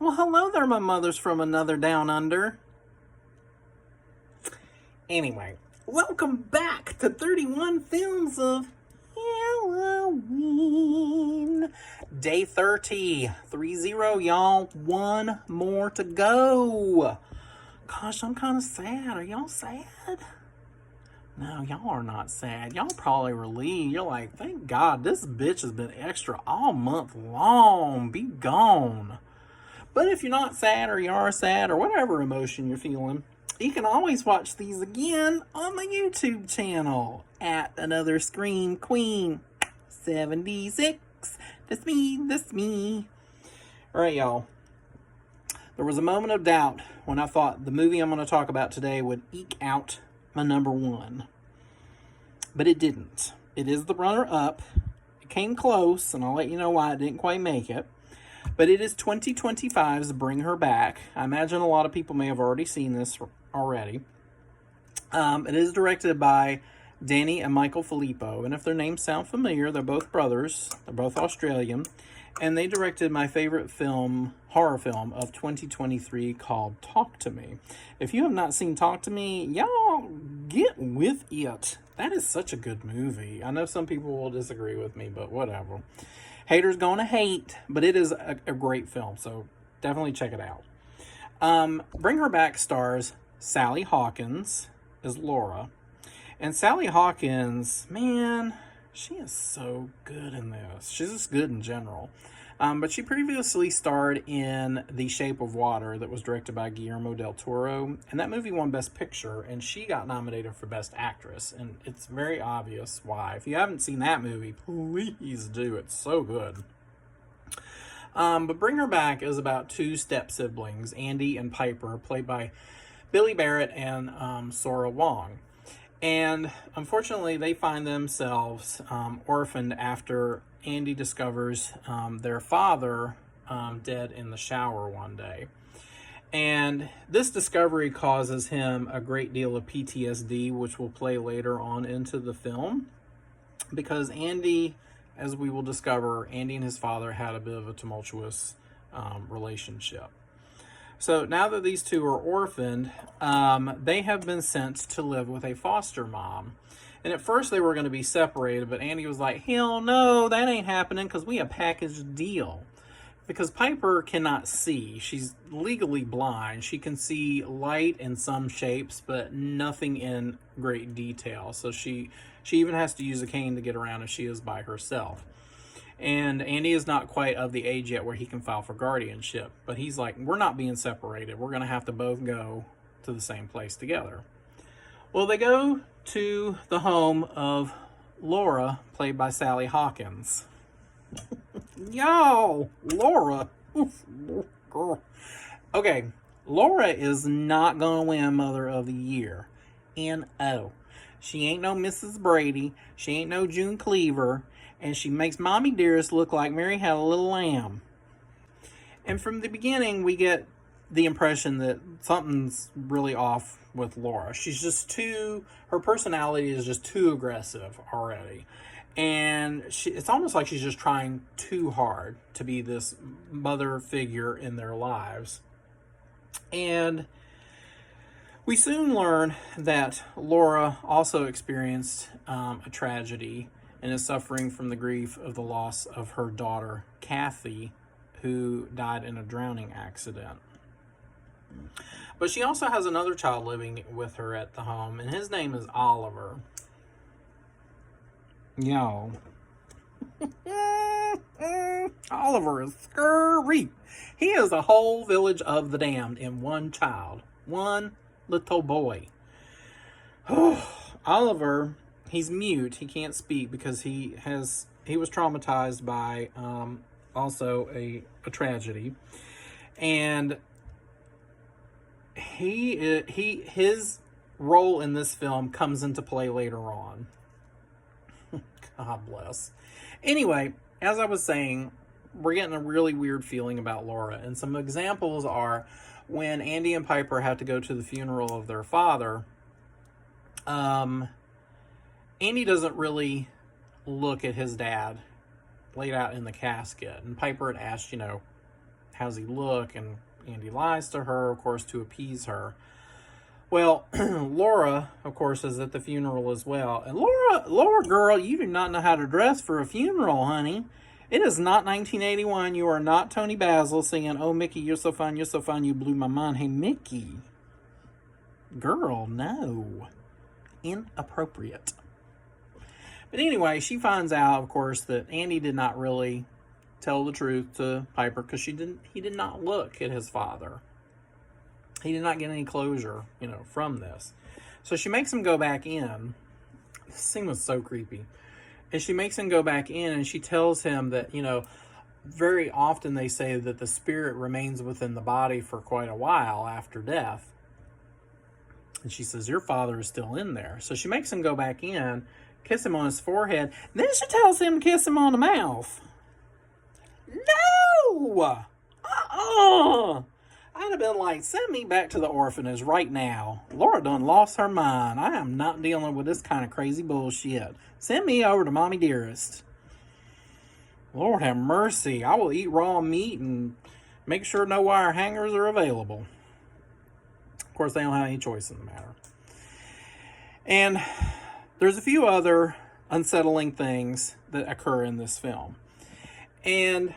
Well, hello there, my mothers from another down under. Anyway, welcome back to 31 Films of Halloween. Day 30. 30, y'all. One more to go. Gosh, I'm kind of sad. Are y'all sad? No, y'all are not sad. Y'all probably relieved. You're like, thank God, this bitch has been extra all month long. Be gone. But if you're not sad, or you are sad, or whatever emotion you're feeling, you can always watch these again on my YouTube channel at Another Scream Queen 76. That's me. All right, y'all. There was a moment of doubt when I thought the movie I'm going to talk about today would eke out my number one. But it didn't. It is the runner-up. It came close, and I'll let you know why it didn't quite make it. But it is 2025's Bring Her Back. I imagine a lot of people may have already seen this already. It is directed by Danny and Michael Filippo. And if their names sound familiar, they're both brothers. They're both Australian. And they directed my favorite horror film of 2023 called Talk to Me. If you have not seen Talk to Me, y'all get with it. That is such a good movie. I know some people will disagree with me, but whatever. Haters gonna hate, but it is a great film, so definitely check it out. Bring Her Back stars Sally Hawkins as Laura. And Sally Hawkins, man, she is so good in this. She's just good in general. But she previously starred in The Shape of Water that was directed by Guillermo del Toro. And that movie won Best Picture, and she got nominated for Best Actress. And it's very obvious why. If you haven't seen that movie, please do. It's so good. But Bring Her Back is about two step-siblings, Andy and Piper, played by Billy Barrett and Sora Wong. And unfortunately, they find themselves orphaned after Andy discovers their father dead in the shower one day. And this discovery causes him a great deal of PTSD, which will play later on into the film. Because Andy, as we will discover, Andy and his father had a bit of a tumultuous relationship. So now that these two are orphaned, they have been sent to live with a foster mom. And at first they were going to be separated, but Andy was like, hell no, that ain't happening because we a package deal. Because Piper cannot see. She's legally blind. She can see light in some shapes, but nothing in great detail. So she even has to use a cane to get around if she is by herself. And Andy is not quite of the age yet where he can file for guardianship. But he's like, we're not being separated. We're going to have to both go to the same place together. Well, they go to the home of Laura, played by Sally Hawkins. Yo, Laura. Oof, girl. Okay, Laura is not going to win Mother of the Year. N.O. She ain't no Mrs. Brady. She ain't no June Cleaver. And she makes Mommy Dearest look like Mary Had a Little Lamb. And from the beginning, we get the impression that something's really off with Laura. She's just her personality is just too aggressive already. And it's almost like she's just trying too hard to be this mother figure in their lives. And we soon learn that Laura also experienced a tragedy and is suffering from the grief of the loss of her daughter, Kathy, who died in a drowning accident. But she also has another child living with her at the home, and his name is Oliver. Yo. Oliver is scary. He is a whole village of the damned in one child. One little boy. Oliver, he's mute. He can't speak because he was traumatized by also a tragedy. And his role in this film comes into play later on. God bless. Anyway, as I was saying, we're getting a really weird feeling about Laura. And some examples are when Andy and Piper have to go to the funeral of their father. Andy doesn't really look at his dad laid out in the casket. And Piper had asked, how's he look? And Andy lies to her, of course, to appease her. Well, Laura, of course, is at the funeral as well. And Laura, girl, you do not know how to dress for a funeral, honey. It is not 1981. You are not Tony Basil singing, "Oh, Mickey, you're so fine, you blew my mind." Hey, Mickey. Girl, no. Inappropriate. But anyway, she finds out, of course, that Andy did not really tell the truth to Piper because he did not look at his father. He did not get any closure, from this. So she makes him go back in. This scene was so creepy. And she makes him go back in, and she tells him that, very often they say that the spirit remains within the body for quite a while after death. And she says, your father is still in there. So she makes him go back in, kiss him on his forehead. And then she tells him to kiss him on the mouth. No! I'd have been like, send me back to the orphanage right now. Laura done lost her mind. I am not dealing with this kind of crazy bullshit. Send me over to Mommy Dearest. Lord have mercy. I will eat raw meat and make sure no wire hangers are available. Of course, they don't have any choice in the matter. And there's a few other unsettling things that occur in this film. And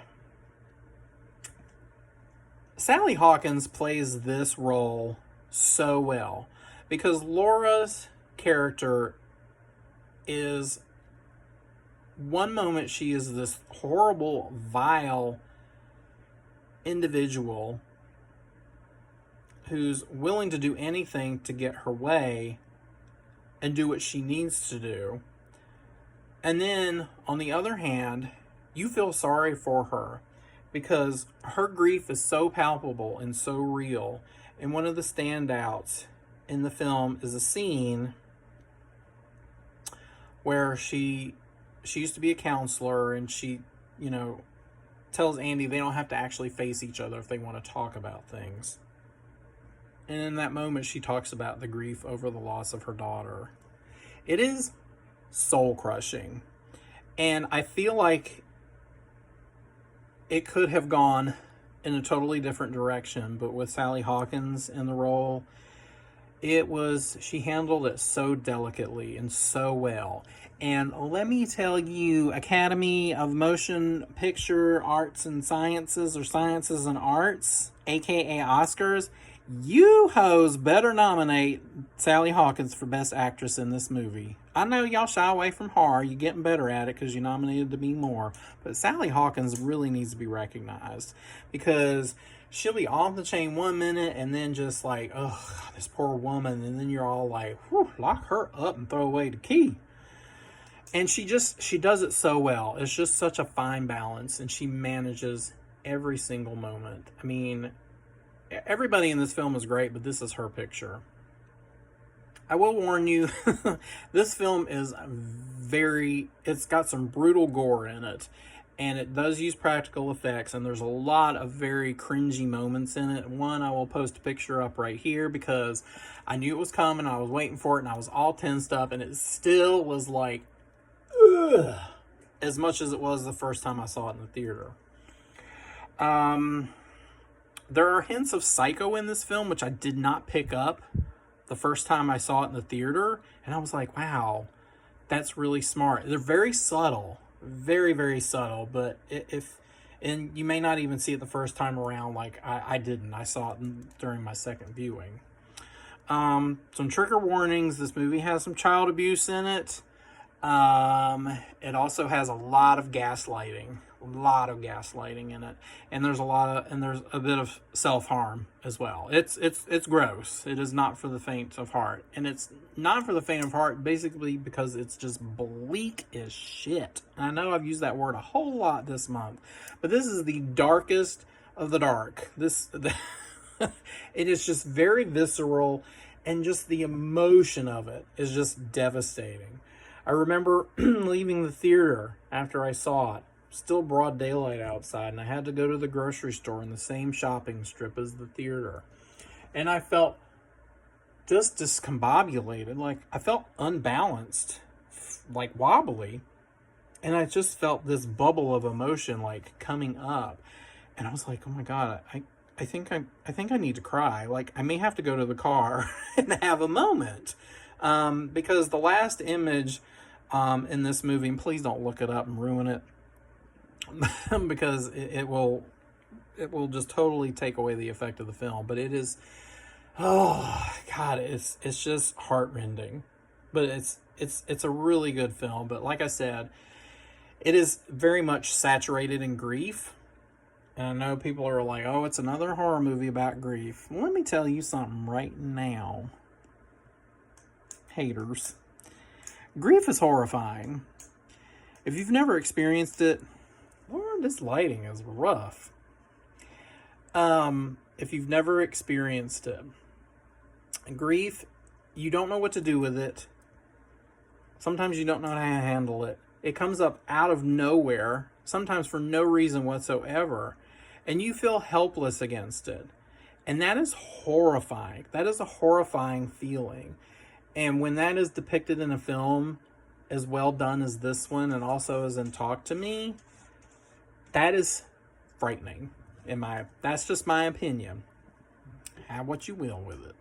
Sally Hawkins plays this role so well because Laura's character is, one moment she is this horrible, vile individual who's willing to do anything to get her way and do what she needs to do. And then, on the other hand, you feel sorry for her because her grief is so palpable and so real. And one of the standouts in the film is a scene where she used to be a counselor, and she, tells Andy they don't have to actually face each other if they want to talk about things. And in that moment, she talks about the grief over the loss of her daughter. It is soul-crushing. And I feel like it could have gone in a totally different direction, but with Sally Hawkins in the role, she handled it so delicately and so well. And let me tell you, Academy of Motion Picture Arts and Sciences, or Sciences and Arts, aka Oscars, you hoes better nominate Sally Hawkins for Best Actress in this movie. I know y'all shy away from horror. You're getting better at it because you nominated to be more. But Sally Hawkins really needs to be recognized because she'll be off the chain one minute and then just like, oh, this poor woman. And then you're all like, whew, lock her up and throw away the key. And she does it so well. It's just such a fine balance, and she manages every single moment. I mean, everybody in this film is great, but this is her picture. I will warn you, this film is it's got some brutal gore in it, and it does use practical effects, and there's a lot of very cringy moments in it. One, I will post a picture up right here because I knew it was coming, I was waiting for it, and I was all tensed up, and it still was like, ugh, as much as it was the first time I saw it in the theater. There are hints of Psycho in this film, which I did not pick up the first time I saw it in the theater. And I was like, wow, that's really smart. They're very subtle. Very, very subtle. But and you may not even see it the first time around like I didn't. I saw it during my second viewing. Some trigger warnings. This movie has some child abuse in it. It also has a lot of gaslighting. In it, and there's a bit of self-harm as well. It's gross. It is not for the faint of heart, and it's not for the faint of heart basically because it's just bleak as shit. And I know I've used that word a whole lot this month, but this is the darkest of the dark. It is just very visceral, and just the emotion of it is just devastating. I remember leaving the theater after I saw it. Still broad daylight outside, and I had to go to the grocery store in the same shopping strip as the theater. And I felt just discombobulated, like I felt unbalanced, like wobbly. And I just felt this bubble of emotion like coming up. And I was like, oh my God, I think I need to cry. Like, I may have to go to the car and have a moment. Because the last image in this movie, and please don't look it up and ruin it, because it will just totally take away the effect of the film. But it is, oh God, it's just heartrending. But it's a really good film. But like I said, it is very much saturated in grief. And I know people are like, oh, it's another horror movie about grief. Well, let me tell you something right now, haters. Grief is horrifying. If you've never experienced it, Lord, this lighting is rough. If you've never experienced it, grief, you don't know what to do with it. Sometimes you don't know how to handle it. It comes up out of nowhere, sometimes for no reason whatsoever, and you feel helpless against it. And that is horrifying. That is a horrifying feeling. And when that is depicted in a film as well done as this one, and also as in Talk to Me, that is frightening. That's just my opinion. Have what you will with it.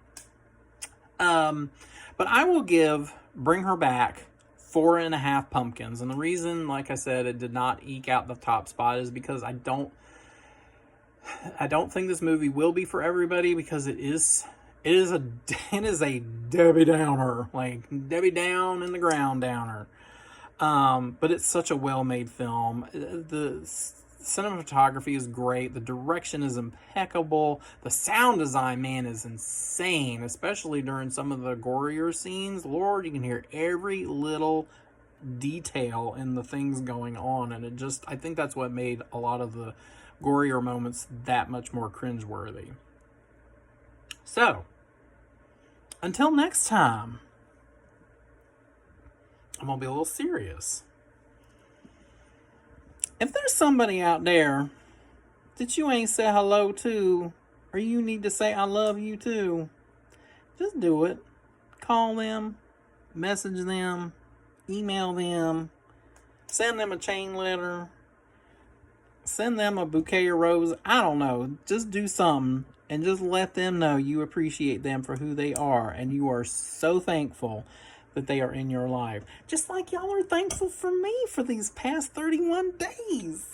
But I will give Bring Her Back 4.5 pumpkins. And the reason, like I said, it did not eke out the top spot is because I don't think this movie will be for everybody, because it is a Debbie Downer, like Debbie Down in the ground downer. But it's such a well-made film. The cinematography is great. The direction is impeccable. The sound design, man, is insane, especially during some of the gorier scenes. Lord, you can hear every little detail in the things going on, and I think that's what made a lot of the gorier moments that much more cringeworthy. So, until next time, I'm going to be a little serious. If there's somebody out there that you ain't said hello to, or you need to say I love you to, just do it. Call them, message them, email them, send them a chain letter, send them a bouquet of roses. I don't know. Just do something and just let them know you appreciate them for who they are, and you are so thankful that they are in your life. Just like y'all are thankful for me for these past 31 days.